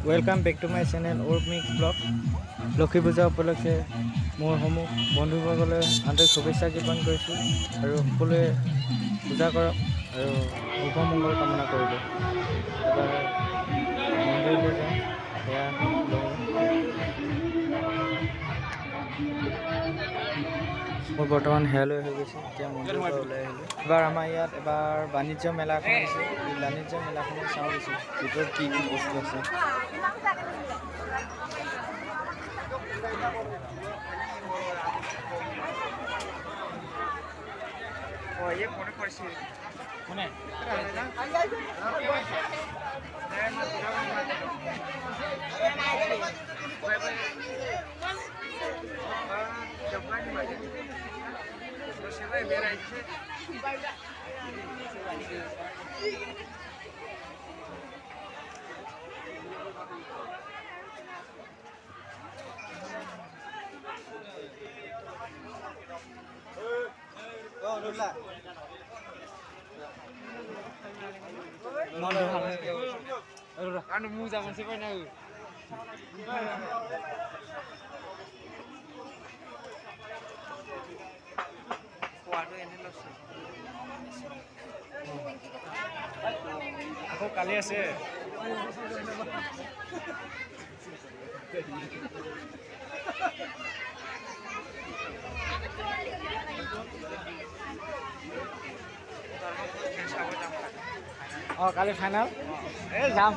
Welcome back to my channel উৰ্প mix blog. Lakshmi Puja উপলক্ষে মোৰ সমূহ বন্ধুবৰ্গলৈ আন্তৰিক শুভেচ্ছা জ্ঞাপন কৰিছোঁ আৰু সকলোৱে পূজা কৰক আৰু শুভমংগল কামনা কৰিব। এবাৰ মন্দিৰলৈ যাওঁ, সেয়া মই বৰ্তমান সেয়ালৈ হৈ গৈছে। এতিয়া মন্দিৰৰ পৰা ওলাই আহিলোঁ। এবাৰ আমাৰ ইয়াত বাণিজ্য মেলা এখন আছে। এই বাণিজ্য মেলাখনত চাওঁ দিছোঁ ভিতৰত কি কি বস্তু আছে। Anu muda masih banyak. Waduh ini loh. Aku kali ya sih. কালি ফাইনাল যাম।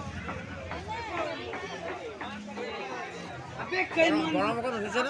গৰম অকণ উঠিছে ন?